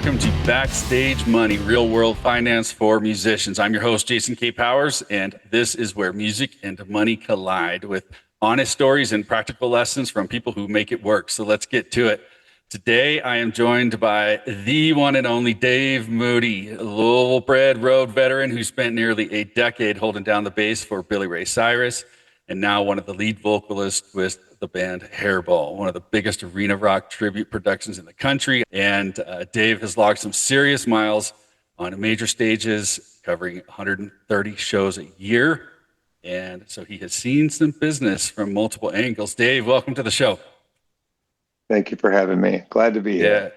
welcome to Backstage Money, Real World Finance for Musicians. I'm your host, Jason K. Powers, and this is where music and money collide with honest stories and practical lessons from people who make it work. So let's get to it. Today, I am joined by the one and only Dave Moody, a Louisville-bred road veteran who spent nearly a decade holding down the bass for Billy Ray Cyrus, and now one of the lead vocalists with the band Hairball, one of the biggest arena rock tribute productions in the country. And Dave has logged some serious miles on major stages, covering 130 shows a year. And so he has seen some business from multiple angles. Dave, welcome to the show. Thank you for having me. Glad to be here.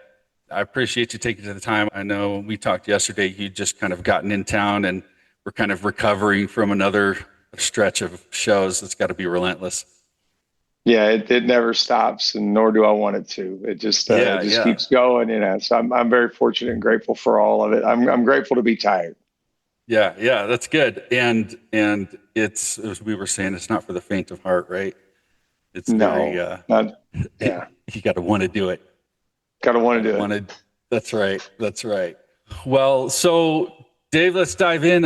Yeah, I appreciate you taking the time. I know when we talked yesterday, you just kind of gotten in town and we're kind of recovering from another stretch of shows. It's got to be relentless. Yeah, it never stops, and nor do I want it to. It just keeps going, you know. So I'm very fortunate and grateful for all of it. I'm grateful to be tired. Yeah, that's good. And it's, as we were saying, it's not for the faint of heart, right? It's very you got to want to do it. Got to want to do it. That's right. Well, so Dave, let's dive in.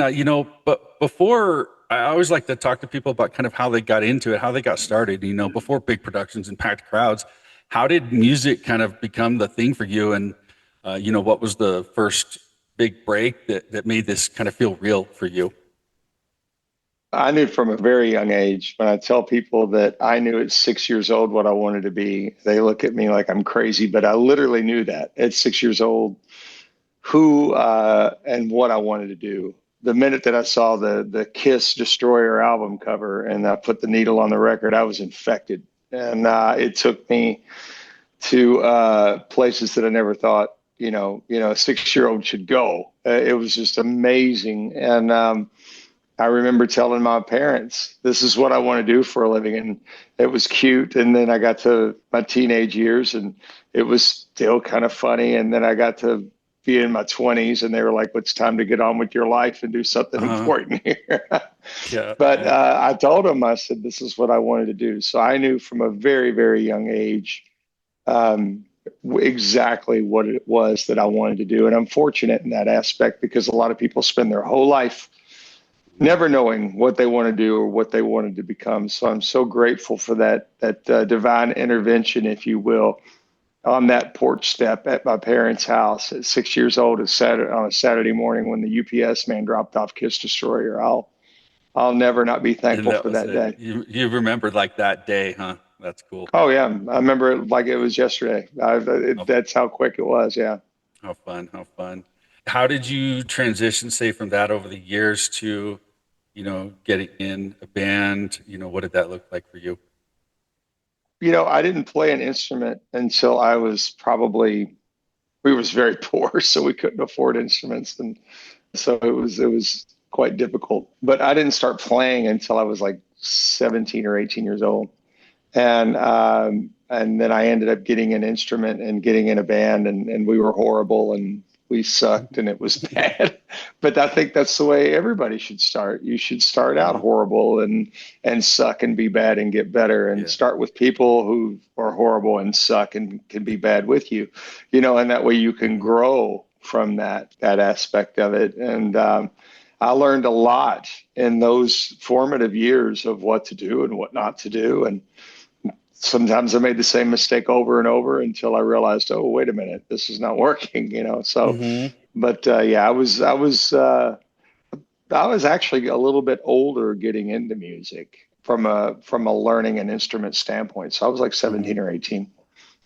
But before, I always like to talk to people about kind of how they got into it, how they got started. Before big productions and packed crowds, how did music kind of become the thing for you? And what was the first big break that made this kind of feel real for you? I knew from a very young age. When I tell people that I knew at 6 years old what I wanted to be, they look at me like I'm crazy, but I literally knew that at 6 years old, who and what I wanted to do. The minute that I saw the Kiss Destroyer album cover and I put the needle on the record, I was infected. And it took me to places that I never thought, a 6-year-old should go. It was just amazing. And I remember telling my parents, this is what I want to do for a living. And it was cute. And then I got to my teenage years and it was still kind of funny. And then I got to be in my 20s and they were like, well, it's time to get on with your life and do something important here. But I told them, I said, this is what I wanted to do. So I knew from a very, very young age exactly what it was that I wanted to do. And I'm fortunate in that aspect because a lot of people spend their whole life never knowing what they want to do or what they wanted to become. So I'm so grateful for that divine intervention, if you will, on that porch step at my parents' house at 6 years old on a Saturday morning when the UPS man dropped off Kiss Destroyer. I'll never not be thankful for that day. You remember like that day, huh? That's cool. Oh yeah, I remember it like it was yesterday. That's how quick it was. Yeah. How fun. How did you transition, say, from that over the years to, getting in a band? What did that look like for you? I didn't play an instrument until I was we was very poor, so we couldn't afford instruments. And so it was quite difficult, but I didn't start playing until I was like 17 or 18 years old. And then I ended up getting an instrument and getting in a band and we were horrible and we sucked and it was bad. But I think that's the way everybody should start. You should start out horrible and suck and be bad and get better and start with people who are horrible and suck and can be bad with you, and that way you can grow from that aspect of it. And I learned a lot in those formative years of what to do and what not to do. And sometimes I made the same mistake over and over until I realized, oh, wait a minute, this is not working, So, but I was actually a little bit older getting into music from a learning an instrument standpoint. So I was like 17 or 18.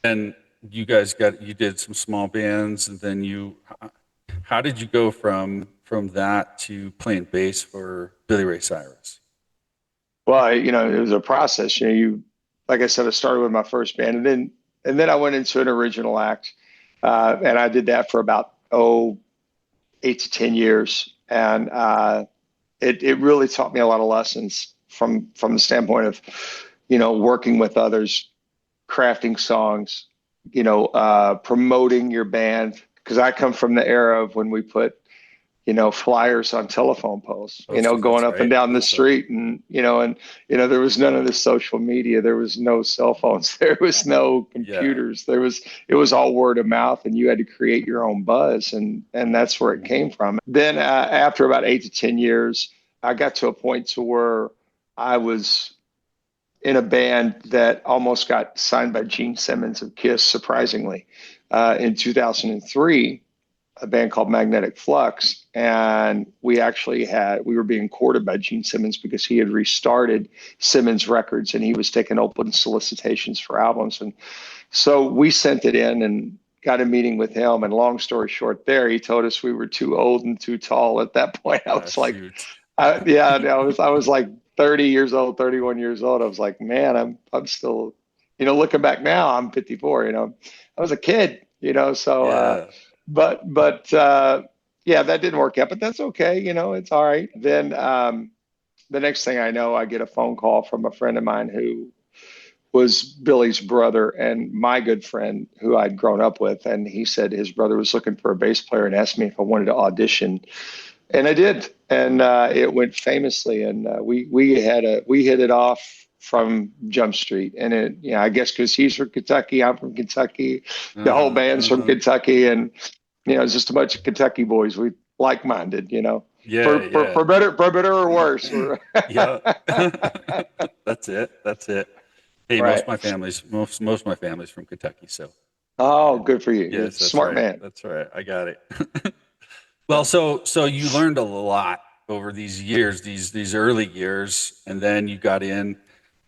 And you guys you did some small bands, and then how did you go from that to playing bass for Billy Ray Cyrus? Well, it was a process. Like I said, I started with my first band, and then I went into an original act, and I did that for about 8 to 10 years, and it really taught me a lot of lessons from the standpoint of, working with others, crafting songs, promoting your band, because I come from the era of when we put, flyers on telephone poles, Posters, going that's up and right. down the So, street, and, there was none of this social media. There was no cell phones. There was no yeah. computers. It was all word of mouth, and you had to create your own buzz. And that's where it came from. Then after about 8 to 10 years, I got to a point to where I was in a band that almost got signed by Gene Simmons of Kiss, surprisingly, in 2003, a band called Magnetic Flux. And we were being courted by Gene Simmons because he had restarted Simmons Records and he was taking open solicitations for albums. And so we sent it in and got a meeting with him. And long story short there, he told us we were too old and too tall at that point. I was like, Shoot. I was like 30 years old, 31 years old. I was like, man, I'm still, looking back now, I'm 54, I was a kid, so, Yeah. yeah, that didn't work out, but that's okay. It's all right. Then, the next thing I know, I get a phone call from a friend of mine who was Billy's brother and my good friend who I'd grown up with. And he said his brother was looking for a bass player and asked me if I wanted to audition. And I did, and it went famously. And we hit it off from Jump Street. And I guess because he's from Kentucky, I'm from Kentucky, the whole band's from Kentucky, and it's just a bunch of Kentucky boys. We like-minded, Yeah, yeah. for better or worse. Yeah. That's it. Hey, Right. most of my family's from Kentucky, so Oh, good for you. You're a yes, that's smart right. man. That's right. I got it. Well, so you learned a lot over these years, these early years, and then you got in,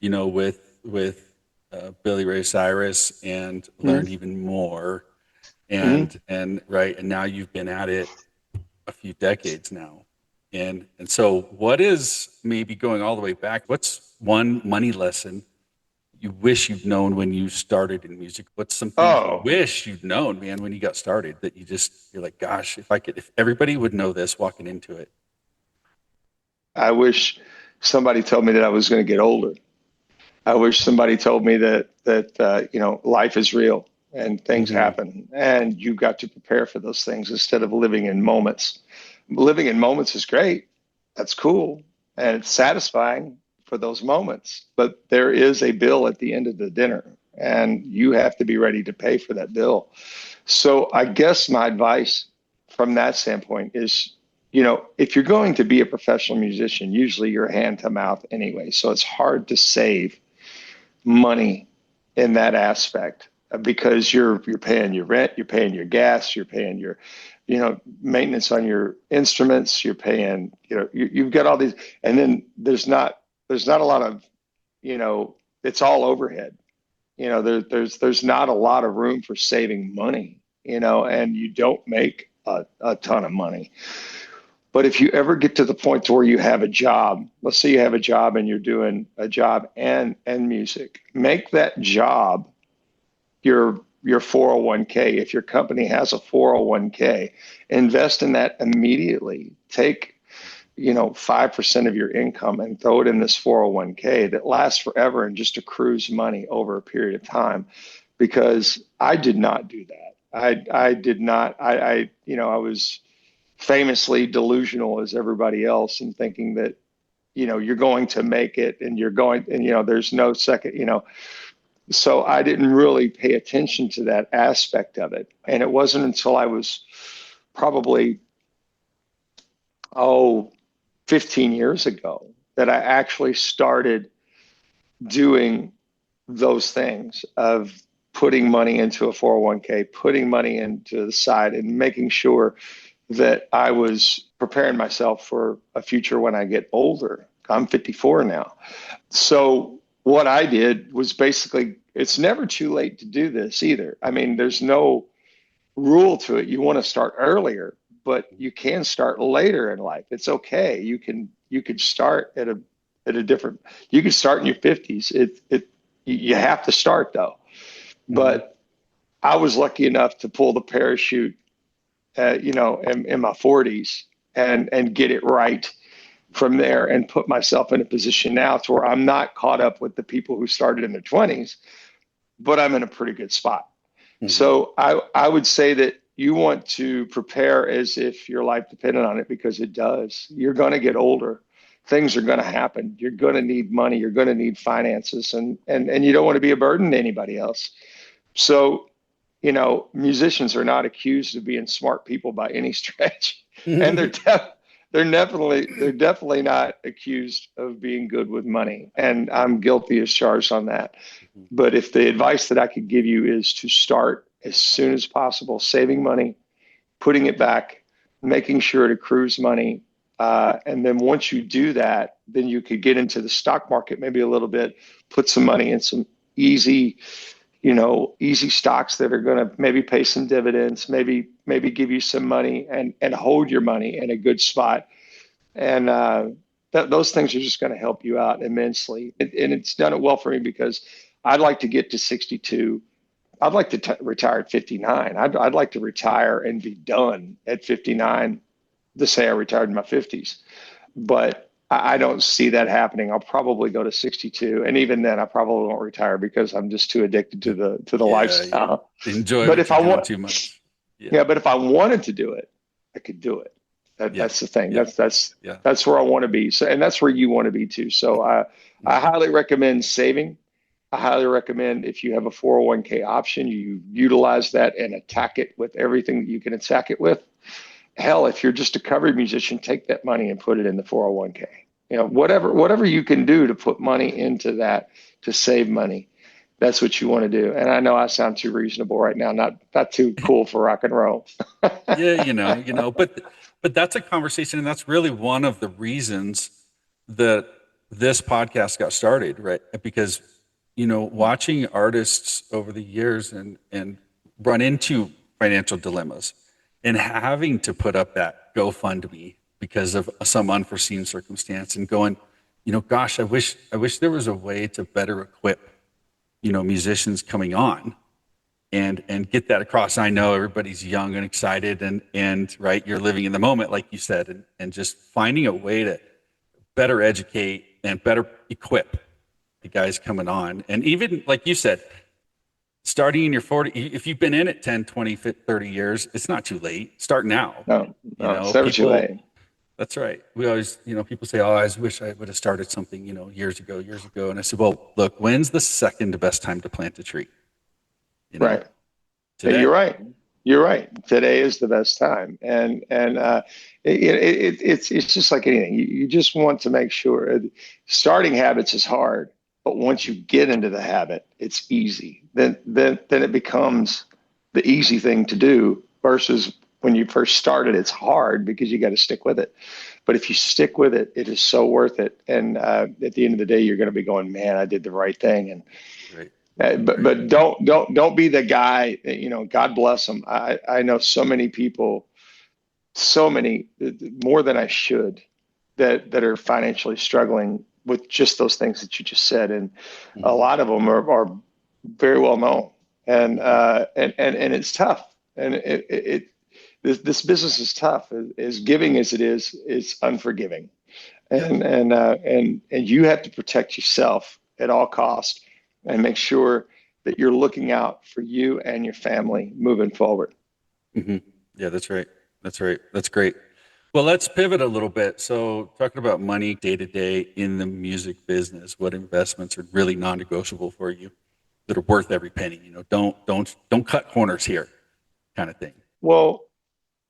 with Billy Ray Cyrus and learned even more, and right, and now you've been at it a few decades now, and so what is, maybe going all the way back, what's one money lesson you wish you'd known when you started in music? What's some things you Oh, wish you'd known, man, when you got started, that you're like, gosh, if everybody would know this walking into it. I wish somebody told me that I was going to get older. I wish somebody told me that life is real and things Mm-hmm. happen and you got to prepare for those things instead of living in moments. Living in moments is great. That's cool. And it's satisfying for those moments. But there is a bill at the end of the dinner and you have to be ready to pay for that bill. So I guess my advice from that standpoint is, if you're going to be a professional musician, usually you're hand to mouth anyway. So it's hard to save money in that aspect because you're paying your rent, you're paying your gas, you're paying your, maintenance on your instruments, you're paying, you've got all these, and then there's not a lot of, it's all overhead. There's not a lot of room for saving money, and you don't make a ton of money. But if you ever get to the point to where you have a job, let's say you have a job and you're doing a job and music, make that job your 401k. If your company has a 401k, invest in that immediately. Take 5% of your income and throw it in this 401k that lasts forever and just accrues money over a period of time. Because I did not do that. I did not. I was famously delusional as everybody else and thinking that, you're going to make it and you're going, and, there's no second, so I didn't really pay attention to that aspect of it. And it wasn't until I was probably, 15 years ago that I actually started doing those things of putting money into a 401k, putting money into the side and making sure that I was preparing myself for a future when I get older. I'm 54 now. So what I did was basically, it's never too late to do this either. I mean, there's no rule to it. You want to start earlier, but you can start later in life. It's okay. You could start at a different, you can start in your 50s. You have to start though. But I was lucky enough to pull the parachute in my 40s and get it right from there and put myself in a position now to where I'm not caught up with the people who started in their 20s, but I'm in a pretty good spot. So I would say that, you want to prepare as if your life depended on it, because it does. You're going to get older. Things are going to happen. You're going to need money. You're going to need finances, and you don't want to be a burden to anybody else. So, musicians are not accused of being smart people by any stretch, and they're definitely not accused of being good with money. And I'm guilty as charged on that. But if the advice that I could give you is to start as soon as possible, saving money, putting it back, making sure it accrues money. And then once you do that, then you could get into the stock market maybe a little bit, put some money in some easy stocks that are going to maybe pay some dividends, maybe give you some money and hold your money in a good spot. And those things are just going to help you out immensely. And it's done it well for me, because I'd like to get to 62. I'd like to retire at 59. I'd like to retire and be done at 59, to say I retired in my 50s. But I don't see that happening. I'll probably go to 62, and even then, I probably won't retire because I'm just too addicted to the lifestyle. Enjoy but what if you're I doing want too much. but if I wanted to do it, I could do it. That's the thing. That's where I want to be. So, and that's where you want to be too. So I highly recommend saving. I highly recommend, if you have a 401k option, you utilize that and attack it with everything that you can attack it with. Hell, if you're just a cover musician, take that money and put it in the 401k. Whatever you can do to put money into that, to save money, that's what you want to do. And I know I sound too reasonable right now, not too cool for rock and roll. Yeah, but that's a conversation, and that's really one of the reasons that this podcast got started, right? Because watching artists over the years and run into financial dilemmas and having to put up that GoFundMe because of some unforeseen circumstance, and going, gosh, I wish there was a way to better equip, musicians coming on and get that across. I know everybody's young and excited and right, you're living in the moment, like you said, and just finding a way to better educate and better equip the guys coming on. And even like you said, starting in your 40, if you've been in it 10, 20, 30 years, it's not too late. Start now. No, it's never too late. That's right. We always, people say, oh, I wish I would have started something, years ago. And I said, well, look, when's the second best time to plant a tree? Right. Today. You're right. Today is the best time. And it's just like anything. You just want to make sure. Starting habits is hard, but once you get into the habit, it's easy. Then it becomes the easy thing to do, versus when you first started, it's hard because you got to stick with it. But if you stick with it, it is so worth it. And at the end of the day, you're going to be going, man, I did the right thing. And right. But don't be the guy. God bless them. I know so many people, more than I should, that are financially struggling with just those things that you just said, and a lot of them are very well known, and it's tough, and this business is tough. As giving as it is, it's unforgiving, and you have to protect yourself at all costs and make sure that you're looking out for you and your family moving forward. Mm-hmm. Yeah, that's right. That's great. Well, let's pivot a little bit. So talking about money day to day in the music business, what investments are really non-negotiable for you that are worth every penny? Don't cut corners here, kind of thing. Well,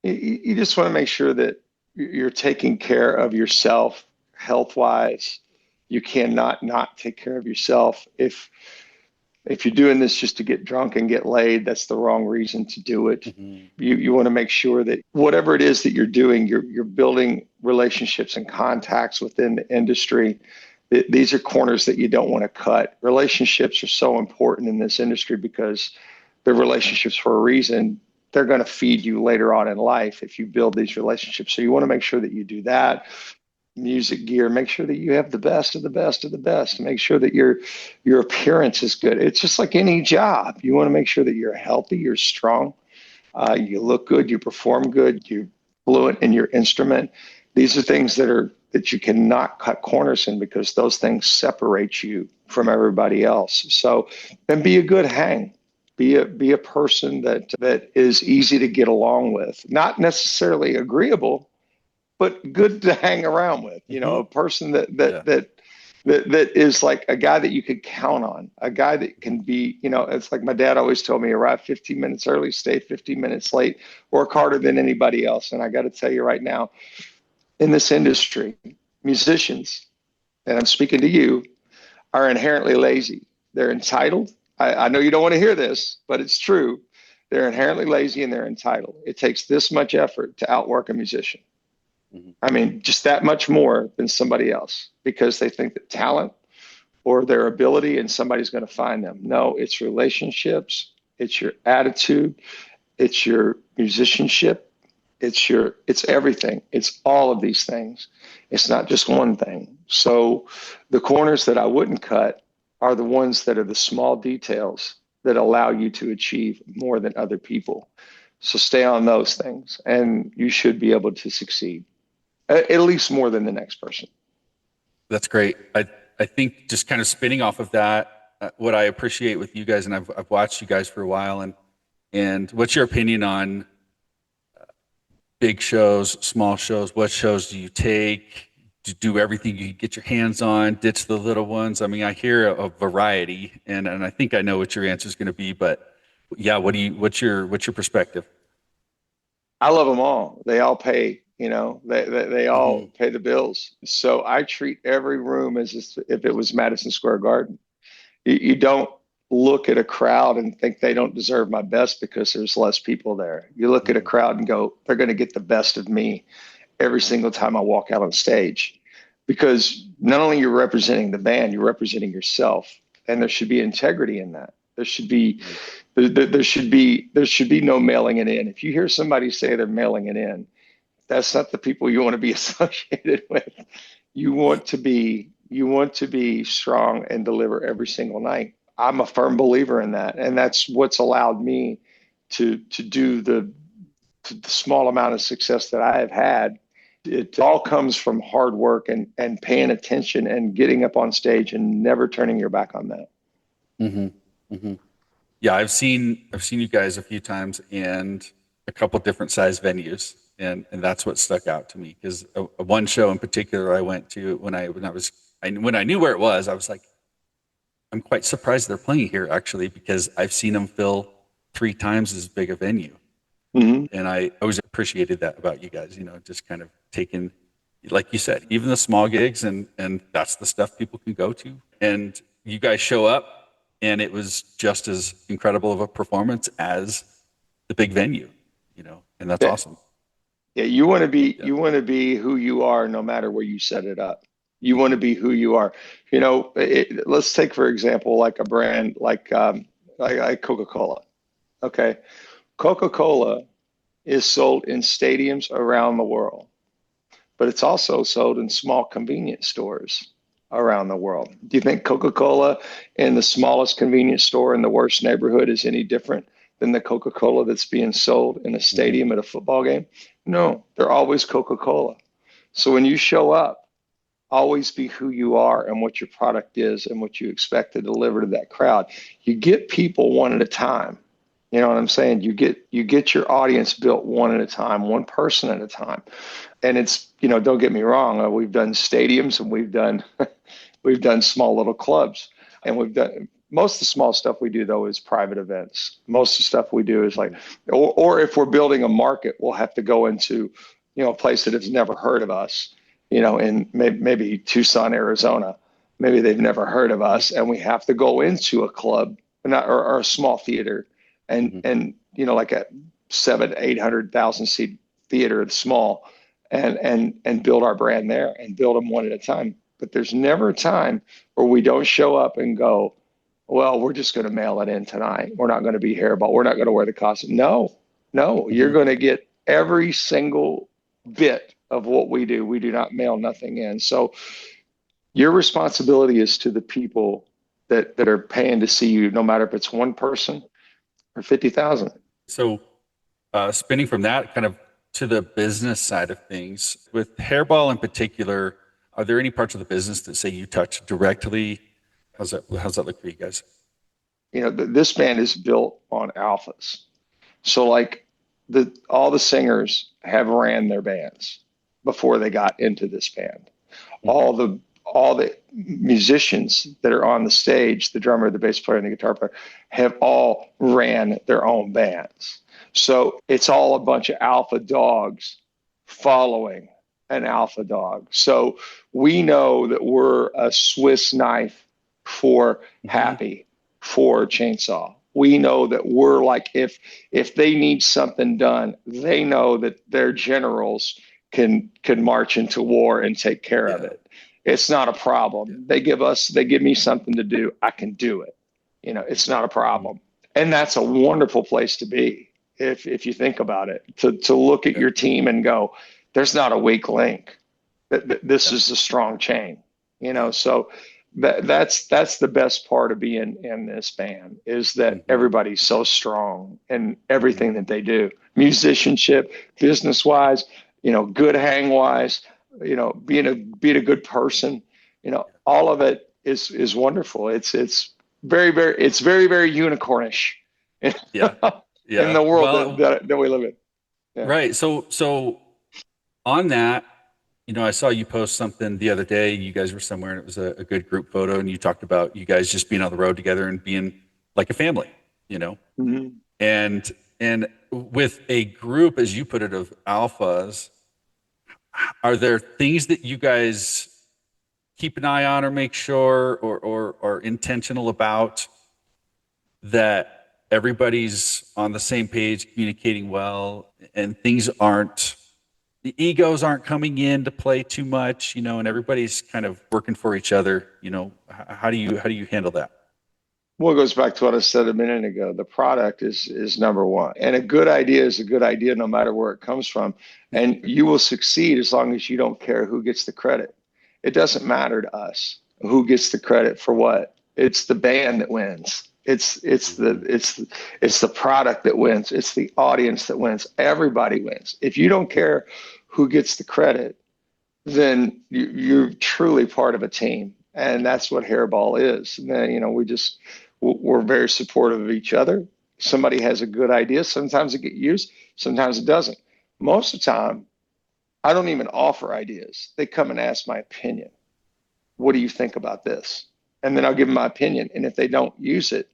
you just want to make sure that you're taking care of yourself health-wise. You cannot not take care of yourself. If you're doing this just to get drunk and get laid, that's the wrong reason to do it. Mm-hmm. You want to make sure that whatever it is that you're doing, you're building relationships and contacts within the industry. These are corners that you don't want to cut. Relationships are so important in this industry because they're relationships for a reason. They're going to feed you later on in life if you build these relationships. So you want to make sure that you do that. Music gear, make sure that you have the best of the best of the best. Make sure that your appearance is good. It's just like any job. You want to make sure that you're healthy, you're strong, you look good, you perform good, you're fluent in your instrument. These are things that you cannot cut corners in, because those things separate you from everybody else. So then be a good hang. Be a person that is easy to get along with, not necessarily agreeable, but good to hang around with. A person that is like a guy that you could count on, a guy that can be, it's like my dad always told me, arrive 15 minutes early, stay 15 minutes late, work harder than anybody else. And I got to tell you right now, in this industry, musicians, and I'm speaking to you, are inherently lazy. They're entitled. I know you don't want to hear this, but it's true. They're inherently lazy and they're entitled. It takes this much effort to outwork a musician. I mean, just that much more than somebody else, because they think that talent or their ability and somebody's going to find them. No, it's relationships, it's your attitude, it's your musicianship, it's everything. It's all of these things. It's not just one thing. So the corners that I wouldn't cut are the ones that are the small details that allow you to achieve more than other people. So stay on those things and you should be able to succeed. At least more than the next person. That's great. I think just kind of spinning off of that, what I appreciate with you guys, and I've watched you guys for a while, and what's your opinion on big shows, small shows? What shows do you take? Do everything you get your hands on, ditch the little ones? I mean, I hear a variety, and I think I know what your answer is going to be, but yeah, what's your perspective? I love them all. They all pay. They all pay the bills. So I treat every room as if it was Madison Square Garden. You don't look at a crowd and think they don't deserve my best because there's less people there. You look at a crowd and go, they're going to get the best of me every single time I walk out on stage. Because not only you're representing the band, you're representing yourself. And there should be integrity in that. There should be no mailing it in. If you hear somebody say they're mailing it in, that's not the people you want to be associated with. You want to be strong and deliver every single night. I'm a firm believer in that. And that's what's allowed me to do the small amount of success that I have had. It all comes from hard work and paying attention and getting up on stage and never turning your back on that. Mm-hmm. Mm-hmm. Yeah, I've seen you guys a few times and a couple different size venues. And that's what stuck out to me, because one show in particular I went to when I knew where it was, I was like, I'm quite surprised they're playing here actually, because I've seen them fill 3 times as big a venue. Mm-hmm. And I always appreciated that about you guys, just kind of taking, like you said, even the small gigs, and that's the stuff people can go to. And you guys show up and it was just as incredible of a performance as the big venue, and that's awesome. Yeah, you want to be who you are, no matter where you set it up. You want to be who you are. Let's take for example, like a brand like Coca-Cola. Okay, Coca-Cola is sold in stadiums around the world, but it's also sold in small convenience stores around the world. Do you think Coca-Cola in the smallest convenience store in the worst neighborhood is any different than the Coca-Cola that's being sold in a stadium at a football game? No, they're always Coca-Cola. So when you show up, always be who you are and what your product is and what you expect to deliver to that crowd. You get people one at a time. You know what I'm saying? You get your audience built one at a time, one person at a time. And it's, don't get me wrong, we've done stadiums and we've done small little clubs, and we've done most of the small stuff we do though is private events. Most of the stuff we do is like, or if we're building a market, we'll have to go into, a place that has never heard of us, in maybe Tucson, Arizona. Maybe they've never heard of us, and we have to go into a club or a small theater and like a 700,000-800,000 seat theater, small, and build our brand there and build them one at a time. But there's never a time where we don't show up and go, well, we're just going to mail it in tonight. We're not going to be Hairball. We're not going to wear the costume. No, you're going to get every single bit of what we do. We do not mail nothing in. So your responsibility is to the people that are paying to see you, no matter if it's one person or 50,000. So spinning from that kind of to the business side of things, with Hairball in particular, are there any parts of the business that say you touch directly? How's that look for you guys? This band is built on alphas. So like all the singers have ran their bands before they got into this band. Mhm. All the musicians that are on the stage, the drummer, the bass player, and the guitar player, have all ran their own bands. So it's all a bunch of alpha dogs following an alpha dog. So we know that we're a Swiss knife for Mhm. Happy, for Chainsaw. We know that we're like, if they need something done, they know that their generals can march into war and take care of Yeah. it. It's not a Yeah. problem. They give me something to do. I can do it. It's not a Mhm. problem. And that's a wonderful place to be if you think about it, to look at Yeah. your team and go, there's not a weak link. This Yeah. is a strong chain. Yeah. So that's the best part of being in this band, is that Mhm. everybody's so strong in Mhm. everything that they do, musicianship, business wise, good hang wise, being a good person, all of it is wonderful. It's very very unicornish in, Yeah. in Yeah. the world Well, that we live in. Yeah. right. So on that, I saw you post something the other day. You guys were somewhere and it was a good group photo, and you talked about you guys just being on the road together and being like a family, you know? Mhm. And with a group, as you put it, of alphas, are there things that you guys keep an eye on or make sure or are intentional about, that everybody's on the same page, communicating well, and the egos aren't coming in to play too much, and everybody's kind of working for each other, how do you handle that? Well, it goes back to what I said a minute ago. The product is number one, and a good idea is a good idea no matter where it comes from, and you will succeed as long as you don't care who gets the credit. It doesn't matter to us who gets the credit for what. It's the band that wins. Mhm. It's the product that wins. It's the audience that wins. Everybody wins. If you don't care who gets the credit, then you're truly part of a team, and that's what Hairball is. And then, we're very supportive of each other. Somebody has a good idea, sometimes it gets used, sometimes it doesn't. Most of the time, I don't even offer ideas. They come and ask my opinion. What do you think about this? And then I'll give them my opinion. And if they don't use it,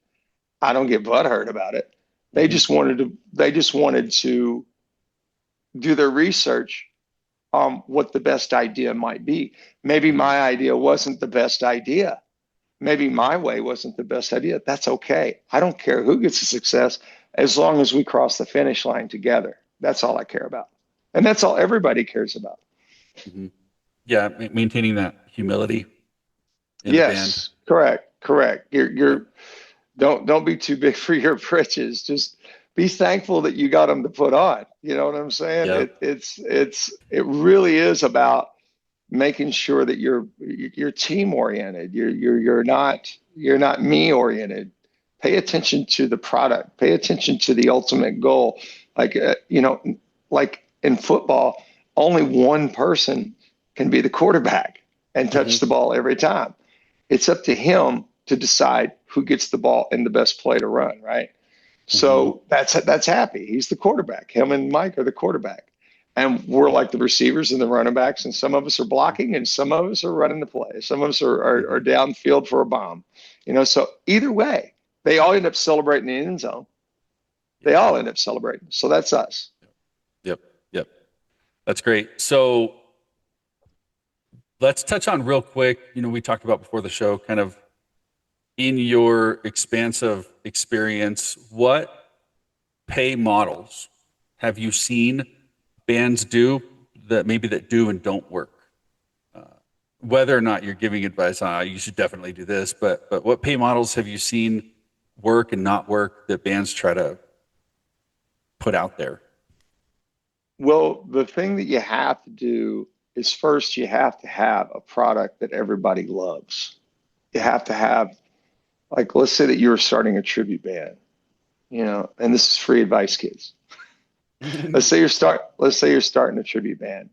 I don't get butthurt about it. Mhm. They just wanted to do their research on what the best idea might be. Maybe Mhm. my idea wasn't the best idea. Maybe my way wasn't the best idea. That's okay. I don't care who gets the success as long as we cross the finish line together. That's all I care about. And that's all everybody cares about. Mhm. Yeah, maintaining that humility in the band. Yes, correct. Yep. You're don't be too big for your britches. Just be thankful that you got them to put on. You know what I'm saying? Yep. It really is about making sure that you're team oriented. You're not me oriented. Pay attention to the product. Pay attention to the ultimate goal. Like like in football, only one person can be the quarterback and touch Mhm. the ball every time. It's up to him to decide who gets the ball and the best play to run, right? Mhm. So that's Happy. He's the quarterback. Him and Mike are the quarterback. And we're like the receivers and the running backs, and some of us are blocking and some of us are running the play. Some of us are Mhm. downfield for a bomb. So either way, they all end up celebrating in the end zone. They Yeah. all end up celebrating. So that's us. Yep. Yep. That's great. So let's touch on real quick, we talked about before the show, kind of in your expansive experience, what pay models have you seen bands do that do and don't work? Whether or not you're giving advice on, you should definitely do this, but what pay models have you seen work and not work that bands try to put out there? Well, the thing that you have to do is first you have to have a product that everybody loves. You have to have, like, let's say that you're starting a tribute band, and this is free advice, kids. Let's say you're starting a tribute band.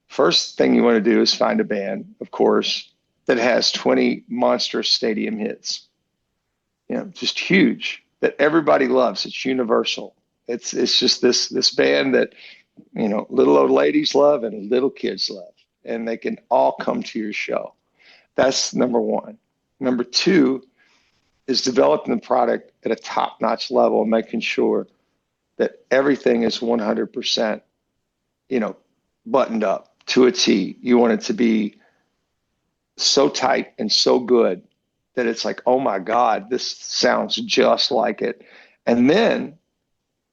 First thing you want to do is find a band, of course, that has 20 monstrous stadium hits. just huge, that everybody loves. It's universal. It's just this band that, little old ladies love and little kids love, and they can all come to your show. That's number one. Number two is developing the product at a top-notch level and making sure that everything is 100%, buttoned up to a T. You want it to be so tight and so good that it's like, oh my God, this sounds just like it. And then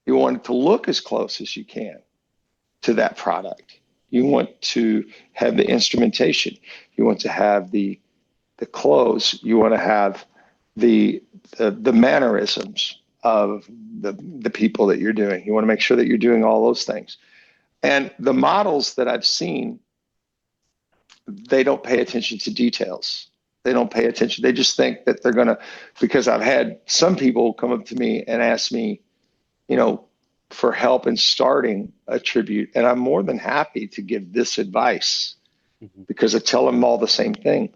you want it to look as close as you can to that product. You want to have the instrumentation. You want to have the clothes. You want to have the mannerisms of the people that you're doing. You want to make sure that you're doing all those things. And the models that I've seen, they don't pay attention to details. They don't pay attention. They just think that they're going to, because I've had some people come up to me and ask me, for help in starting a tribute. And I'm more than happy to give this advice because I tell them all the same thing.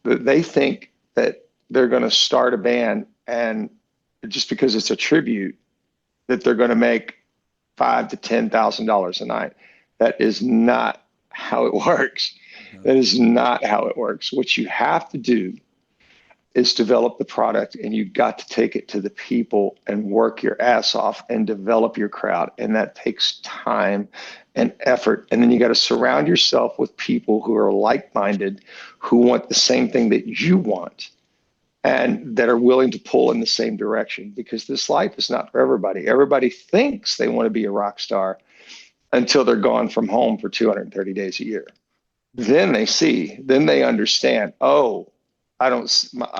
But they think that they're going to start a band, and just because it's a tribute, that they're going to make $5,000 to $10,000 a night. That is not how it works. That is not how it works. What you have to do is develop the product, and you've got to take it to the people and work your ass off and develop your crowd. And that takes time and effort. And then you got to surround yourself with people who are like-minded, who want the same thing that you want, and that are willing to pull in the same direction, because this life is not for everybody. Everybody thinks they want to be a rock star until they're gone from home for 230 days a year. Then they understand, oh,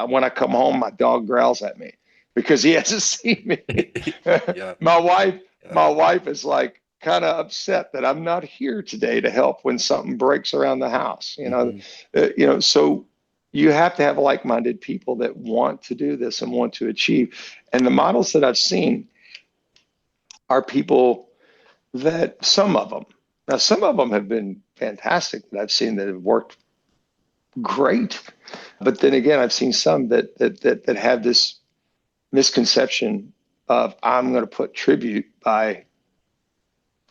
when I come home, my dog growls at me because he hasn't seen me. Yeah. My wife is like kind of upset that I'm not here today to help when something breaks around the house, so you have to have like-minded people that want to do this and want to achieve. And the models that I've seen are people that some of them have been fantastic that I've seen that have worked great. But then again, I've seen some that have this misconception of, I'm going to put tribute by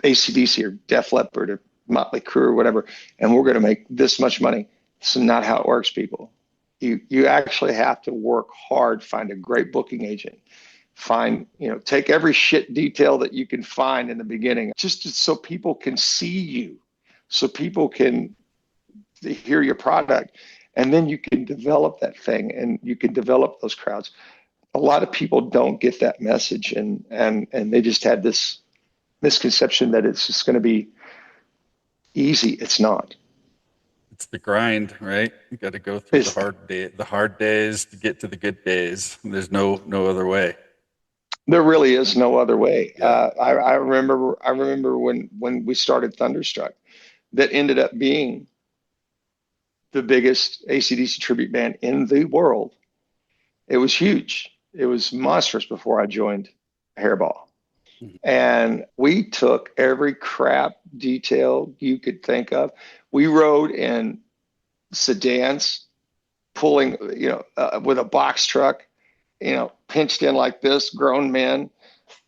AC/DC or Def Leppard or Motley Crue or whatever, and we're going to make this much money. This is not how it works, people. You actually have to work hard, find a great booking agent, take every shit detail that you can find in the beginning, just so people can see you, so people can hear your product, and then you can develop that thing and you can develop those crowds. A lot of people don't get that message, and they just had this misconception that it's just going to be easy. It's not. It's the grind, right? You got to go through the hard days to get to the good days. There's no other way. There really is no other way. Yeah. I remember when we started Thunderstruck, that ended up being the biggest AC/DC tribute band in the world. It was huge. It was monstrous before I joined Hairball. And we took every crap detail you could think of. We rode in sedans, pulling, with a box truck, pinched in like this, grown men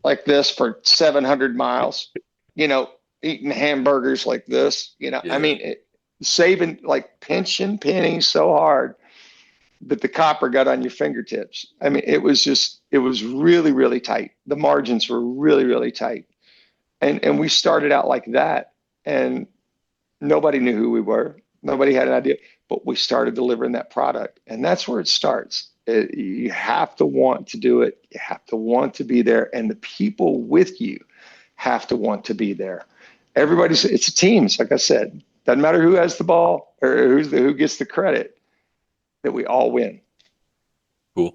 like this for 700 miles, eating hamburgers like this, Yeah. I mean, saving, like pinching pennies so hard that the copper got on your fingertips. I mean, it was really, really tight. The margins were really, really tight. And we started out like that, and nobody knew who we were. Nobody had an idea, but we started delivering that product. And that's where it starts. You have to want to do it. You have to want to be there. And the people with you have to want to be there. It's a team. Like I said, doesn't matter who has the ball or who gets the credit, that we all win. Cool.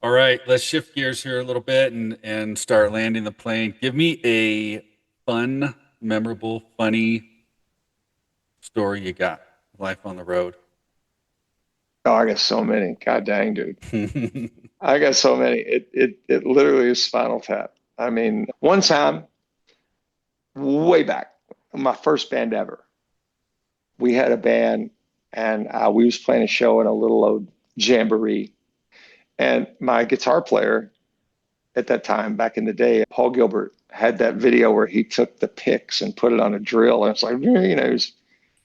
All right, let's shift gears here a little bit and start landing the plane. Give me a fun, memorable, funny story you got. Life on the road. Oh, I got so many. God dang, dude. I got so many. It literally is Spinal Tap. I mean, one time, way back, my first band ever, we had a band, and we was playing a show in a little old jamboree. And my guitar player at that time, back in the day, Paul Gilbert, had that video where he took the picks and put it on a drill. And it's like,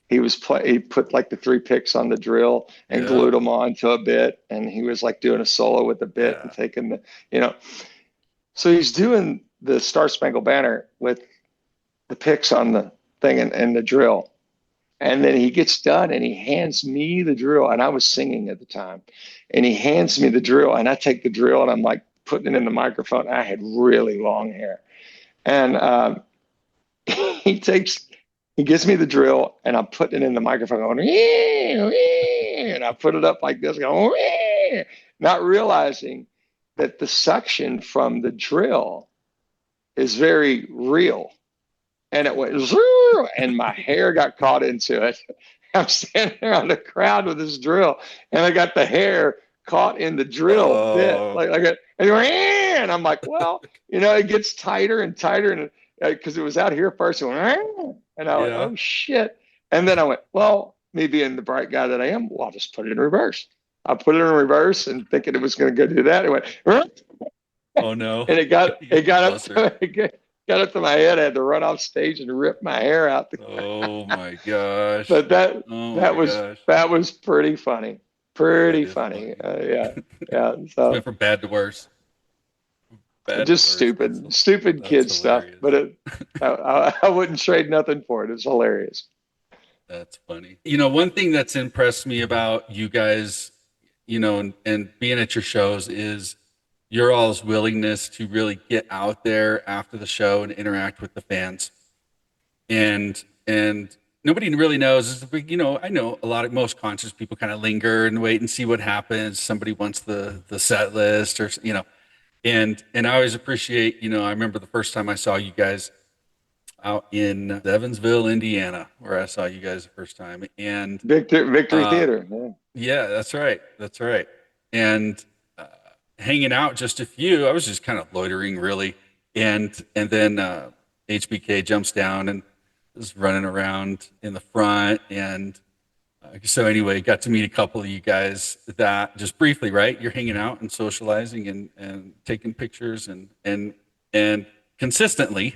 he put like the 3 picks on the drill and Yeah. glued them onto a bit. And he was like doing a solo with the bit and Yeah. taking you know, so he's doing the Star Spangled Banner with the picks on the thing and the drill. And then he gets done and he hands me the drill. And I was singing at the time. And he hands me the drill. And I take the drill and I'm like putting it in the microphone. I had really long hair. And he gives me the drill and I'm putting it in the microphone going, and I put it up like this, going, not realizing that the suction from the drill is very real. And it went, and my hair got caught into it. I'm standing there on the crowd with this drill, and I got the hair caught in the drill bit, Oh. and I'm like, well, it gets tighter and tighter, and because it was out here first, and I went, Yeah. oh shit, and then I went, well, me being the bright guy that I am, well, I'll just put it in reverse. I put it in reverse and thinking it was going to go do that. It went, Oh no. and it got You it get got up closer. to got up to my head. I had to run off stage and rip my hair out. Oh my gosh. But that Oh that my was gosh. that was pretty funny. That Pretty is funny. funny. Yeah, yeah. It's went So from bad to worse. Bad to just worse. stupid That's kid stuff. hilarious. But I wouldn't trade nothing for it. It's hilarious. That's funny. One thing that's impressed me about you guys, and being at your shows is your all's willingness to really get out there after the show and interact with the fans. And nobody really knows. I know most conscious people kind of linger and wait and see what happens. Somebody wants the set list or. And I always appreciate, I remember the first time I saw you guys out in Evansville, Indiana, where I saw you guys the first time. And Victory uh, Theater. Yeah. yeah, that's right. That's right. And hanging out just a few, I was just kind of loitering really. And then HBK jumps down and is running around in the front. And so anyway, got to meet a couple of you guys that just briefly, right? You're hanging out and socializing and taking pictures and consistently,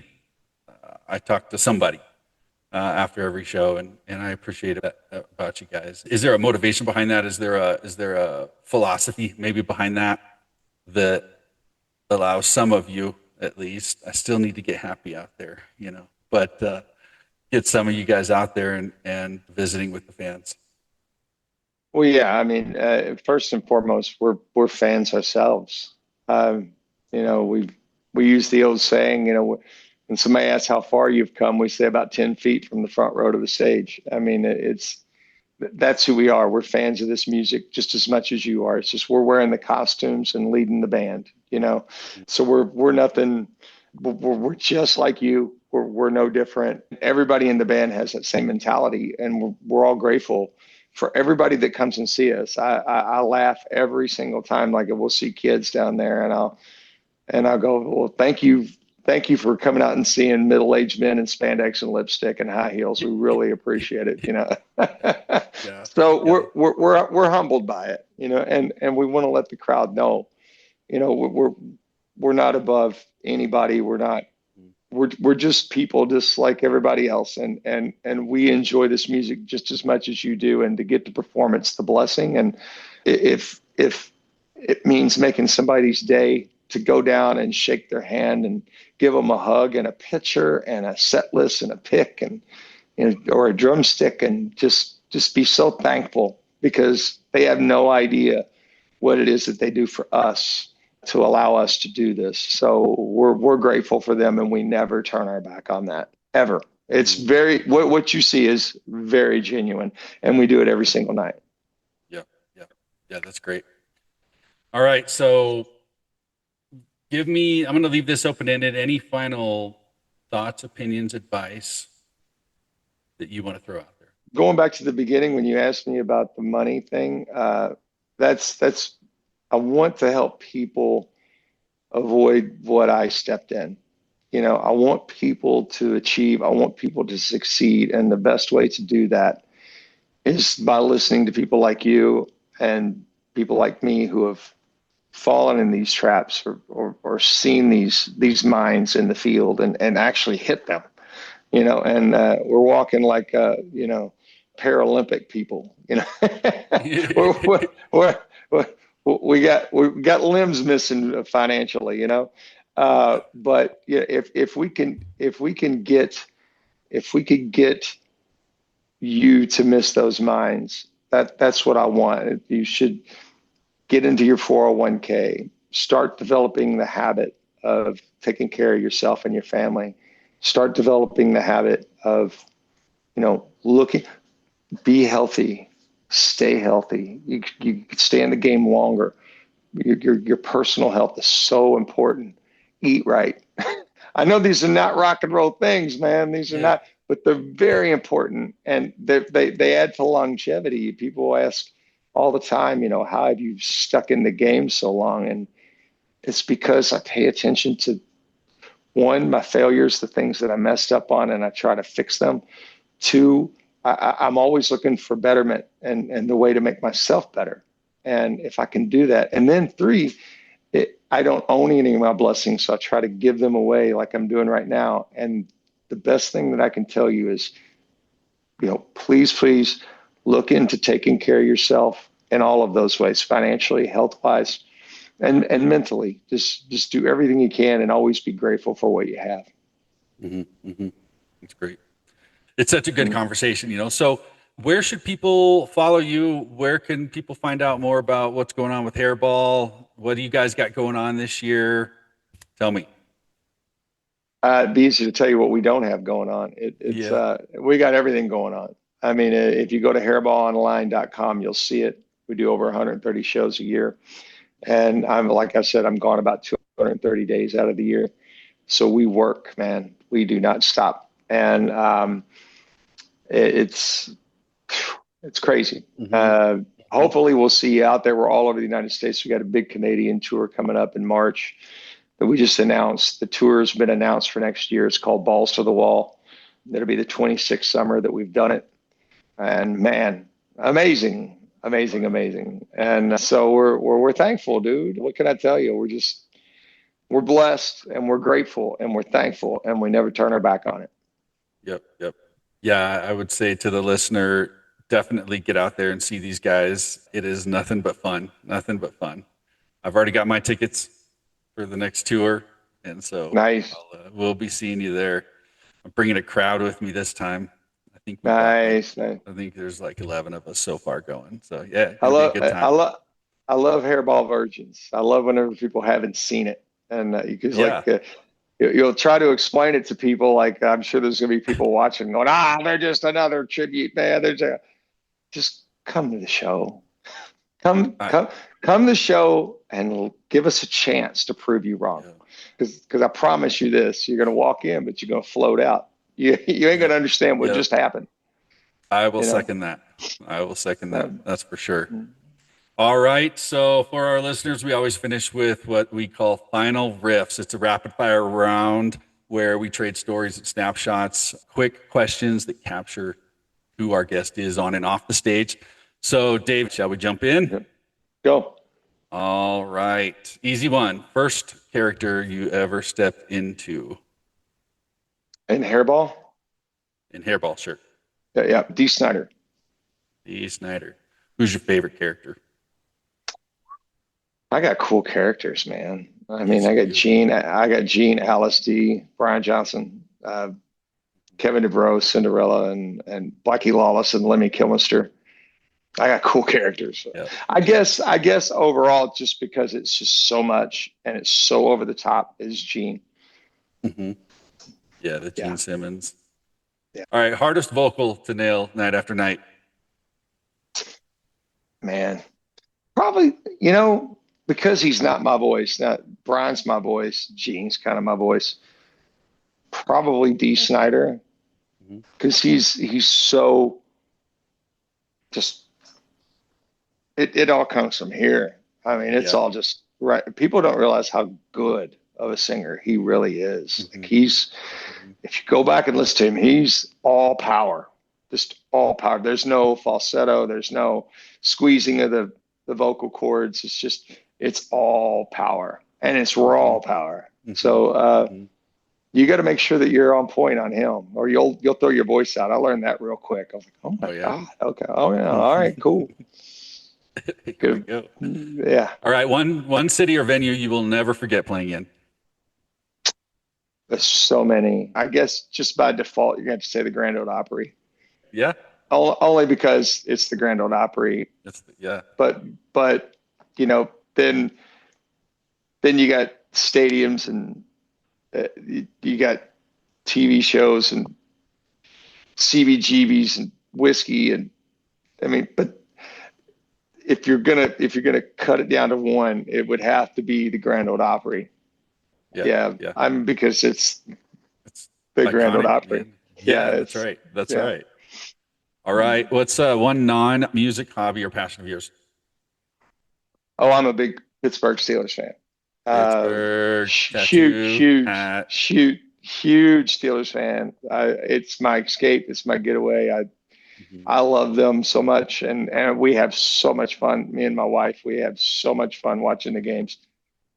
I talk to somebody after every show, and I appreciate that about you guys. Is there a motivation behind that? Is there a philosophy maybe behind that allows some of you at least? I still need to get happy out there, but get some of you guys out there and visiting with the fans. Well, yeah. I mean, first and foremost, we're fans ourselves. We use the old saying, when somebody asks how far you've come, we say about 10 feet from the front row to the stage. I mean, that's who we are. We're fans of this music just as much as you are. It's just we're wearing the costumes and leading the band. So we're nothing. We're just like you. We're no different. Everybody in the band has that same mentality, and we're all grateful for everybody that comes and see us. I laugh every single time. Like we'll see kids down there, and I'll go, well, thank you for coming out and seeing middle-aged men in spandex and lipstick and high heels. We really appreciate it. Yeah, So yeah, we're humbled by it, and we want to let the crowd know, we're not above anybody. We're just people, just like everybody else, and we enjoy this music just as much as you do. And to get to perform, it's the blessing. And if it means making somebody's day to go down and shake their hand and give them a hug and a picture and a set list and a pick and or a drumstick, and just be so thankful, because they have no idea what it is that they do for us to allow us to do this. So we're grateful for them, and we never turn our back on that ever. It's what you see is very genuine, and we do it every single night. yeah, yeah, yeah. That's great. All right, so I'm going to leave this open ended. Any final thoughts, opinions, advice that you want to throw out there? Going back to the beginning when you asked me about the money thing, that's I want to help people avoid what I stepped in. I want people to achieve. I want people to succeed, and the best way to do that is by listening to people like you and people like me who have fallen in these traps or seen these mines in the field and actually hit them, and we're walking like, Paralympic people, we're, we're, we're, we got limbs missing financially, but yeah, if we could get you to miss those mines, that's what I want. You should get into your 401k, start developing the habit of taking care of yourself and your family, start developing the habit of, looking, be healthy, stay healthy. You could stay in the game longer. Your personal health is so important. Eat right. I know these are not rock and roll things, man. These are not, but they're very important, and they add to longevity. People ask all the time, how have you stuck in the game so long? And it's because I pay attention to, one, my failures, the things that I messed up on, and I try to fix them. Two, I'm always looking for betterment and the way to make myself better. And if I can do that, and then three, I don't own any of my blessings, so I try to give them away like I'm doing right now. And the best thing that I can tell you is, please look into taking care of yourself in all of those ways, financially, health-wise, and mentally. Just do everything you can and always be grateful for what you have. Mm-hmm, mm-hmm. That's great. It's such a good conversation, So where should people follow you? Where can people find out more about what's going on with Hairball? What do you guys got going on this year? Tell me. It'd be easy to tell you what we don't have going on. We got everything going on. I mean, if you go to hairballonline.com, you'll see it. We do over 130 shows a year. And like I said, I'm gone about 230 days out of the year. So we work, man. We do not stop. And it's crazy. Mm-hmm. Hopefully we'll see you out there. We're all over the United States. We got a big Canadian tour coming up in March that we just announced. The tour has been announced for next year. It's called Balls to the Wall. It'll be the 26th summer that we've done it. And man, amazing. And so we're thankful, dude. What can I tell you? We're blessed and we're grateful and we're thankful and we never turn our back on it. Yep. Yeah, I would say to the listener, definitely get out there and see these guys. It is nothing but fun. I've already got my tickets for the next tour, and so nice. We'll be seeing you there. I'm bringing a crowd with me this time. I think nice. I think there's like 11 of us so far going. So yeah, I love Hairball Virgins. I love whenever people haven't seen it, and because you'll try to explain it to people. Like, I'm sure there's going to be people watching going, they're just another tribute band. Just come to the show. Come to the show and give us a chance to prove you wrong. Because I promise you this, you're going to walk in, but you're going to float out. You ain't going to understand what just happened. I will second that. That's for sure. Mm-hmm. All right. So for our listeners, we always finish with what we call final riffs. It's a rapid fire round where we trade stories and snapshots, quick questions that capture who our guest is on and off the stage. So Dave, shall we jump in? Yep. Go. All right. Easy one. First character you ever stepped into? In Hairball? In Hairball, sure. Yeah. Dee Snider. Dee Snider. Who's your favorite character? I got cool characters, man. I mean, I got Gene, Alice D, Brian Johnson, Kevin DeVreaux, Cinderella, and Blackie Lawless and Lemmy Kilmister. I got cool characters. Yeah. I guess overall, just because it's just so much and it's so over the top, is Gene. Mm-hmm. Yeah, the Gene Simmons. Yeah. All right, hardest vocal to nail night after night. Man, probably, because he's not my voice. Now, Brian's my voice. Gene's kind of my voice. Probably Dee Snider, because he's so just. It all comes from here. I mean, it's all just right. People don't realize how good of a singer he really is. Mm-hmm. Like if you go back and listen to him, he's all power, just all power. There's no falsetto. There's no squeezing of the vocal cords. It's just, it's all power and it's Mm-hmm. raw power. Mm-hmm. So Mm-hmm. you got to make sure that you're on point on him, or you'll throw your voice out. I learned that real quick. I was like, oh Oh my yeah. God, okay, oh yeah, all right, cool, Here we good, go. yeah. All right, one city or venue you will never forget playing in. There's so many. I guess just by default, you're going to say the Grand Ole Opry, Yeah, only because it's the Grand Ole Opry. yeah. But you know, then you got stadiums and you got TV shows and CBGBs and whiskey and I mean, but if you're gonna cut it down to one, it would have to be the Grand Ole Opry. Yeah, Yeah, yeah. I'm because it's It's the Grand Ole iconic, Opry. man. Yeah, Yeah, that's it's right. That's yeah. right. All right. What's one non-music hobby or passion of yours? Oh, I'm a big Pittsburgh Steelers fan. Pittsburgh Huge, tattoo huge, hat. huge, huge Steelers fan. It's my escape. It's my getaway. Mhm. I love them so much, and we have so much fun. Me and my wife, we have so much fun watching the games.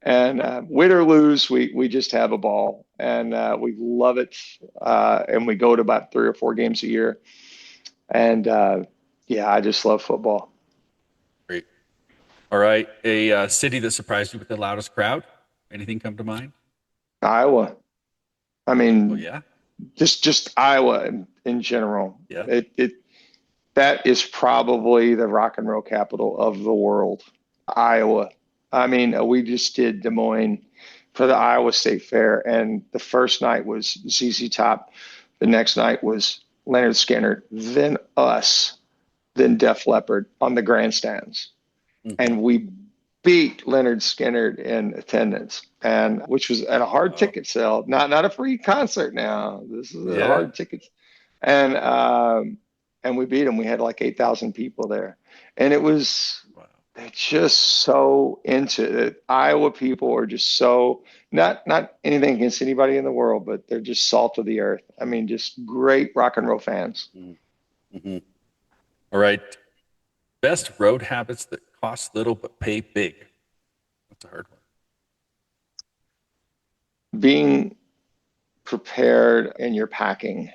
And win or lose, we just have a ball, and we love it. And we go to about 3 or 4 games a year. And yeah, I just love football. Great. All right. A city that surprised you with the loudest crowd? Anything come to mind? Iowa. I Oh mean, yeah. just Iowa in general. Yeah. It that is probably the rock and roll capital of the world. Iowa. I mean, we just did Des Moines for the Iowa State Fair, and the first night was ZZ Top. The next night was Leonard Skinner, then us, then Def Leppard on the grandstands, Hmm. and we beat Leonard Skinner in attendance, and which was at a hard Wow. ticket sale, not a free concert. Now this is a Yeah. hard ticket, and we beat him. We had like 8,000 people there, and it was Wow. they're just so into it. Iowa people are just so not anything against anybody in the world, but they're just salt of the earth. I mean, just great rock and roll fans. Mm-hmm. All right. Best road habits that cost little but pay big. That's a hard one. Being prepared in your packing,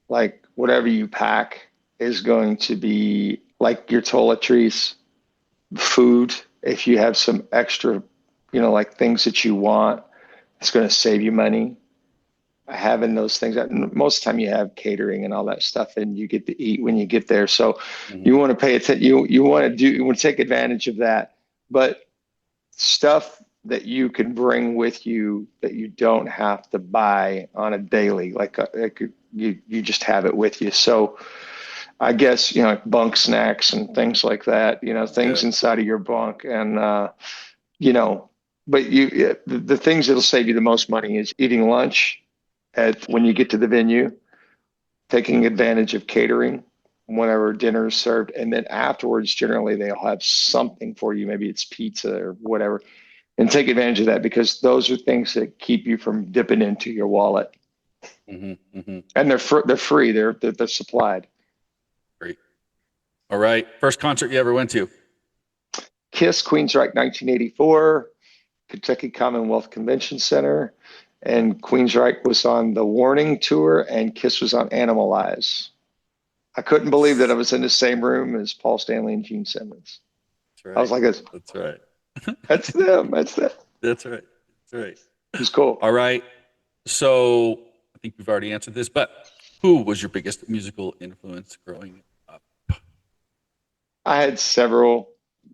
like whatever you pack is going to be like your toiletries, food. If you have some extra, like things that you want, it's going to save you money. Having those things, most of the time you have catering and all that stuff, and you get to eat when you get there. So Mm-hmm. you want to pay attention. You want to take advantage of that. But stuff that you can bring with you that you don't have to buy on a daily, like you just have it with you. So I guess like bunk snacks and things like that. Things Yeah. inside of your bunk, and you know. But the things that'll save you the most money is eating lunch at when you get to the venue, taking advantage of catering whenever dinner is served, and then afterwards, generally they'll have something for you. Maybe it's pizza or whatever, and take advantage of that because those are things that keep you from dipping into your wallet. Mm-hmm. Mm-hmm. And they're free. They're supplied. Great. All right. First concert you ever went to? Kiss, Queensryche, 1984, Kentucky Commonwealth Convention Center, and Queensryche was on the Warning tour, and Kiss was on Animalize. I couldn't believe that I was in the same room as Paul Stanley and Gene Simmons. That's I was right. like, "That's That's right. that's them. That's them." That's right. That's right. It was cool. All right. So I think we've already answered this, but who was your biggest musical influence growing up? I had several,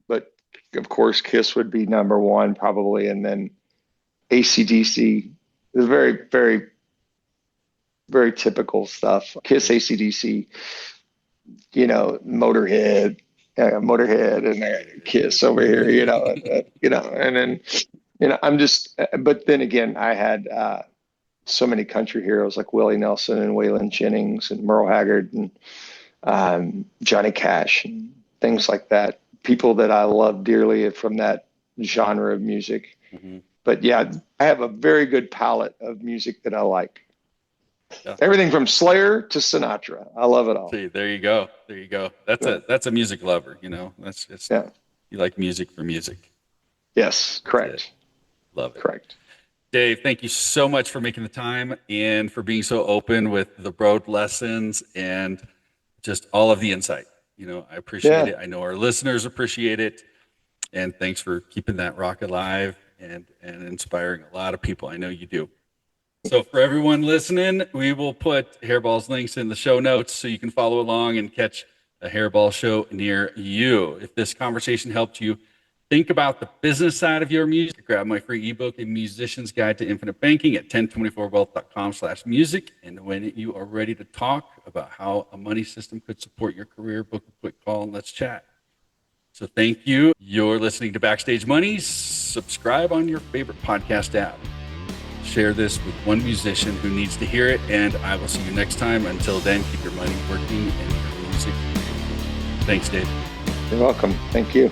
but of course, Kiss would be number one probably, and then AC/DC. It was very, very, very typical stuff. Kiss, AC/DC, Motorhead, Motorhead, and Kiss over here, and then I'm just. But then again, I had so many country heroes like Willie Nelson and Waylon Jennings and Merle Haggard and Johnny Cash and things like that. People that I love dearly from that genre of music. Mm-hmm. But yeah, I have a very good palette of music that I like. Yeah. Everything from Slayer to Sinatra. I love it all. See, there you go. There you go. That's a music lover, That's just Yeah. you like music for music. Yes, correct. Love it. Correct. Dave, thank you so much for making the time and for being so open with the road lessons and just all of the insight. I appreciate it. I know our listeners appreciate it. And thanks for keeping that rock alive and inspiring a lot of people. I know you do. So for everyone listening, we will put Hairball's links in the show notes so you can follow along and catch a Hairball show near you. If this conversation helped you think about the business side of your music, grab my free ebook, A Musician's Guide to Infinite Banking at 1024wealth.com/music. And when you are ready to talk about how a money system could support your career, book a quick call and let's chat. So thank you. You're listening to Backstage Money. Subscribe on your favorite podcast app. Share this with one musician who needs to hear it, and I will see you next time. Until then, keep your money working and your music. Thanks, Dave. You're welcome. Thank you.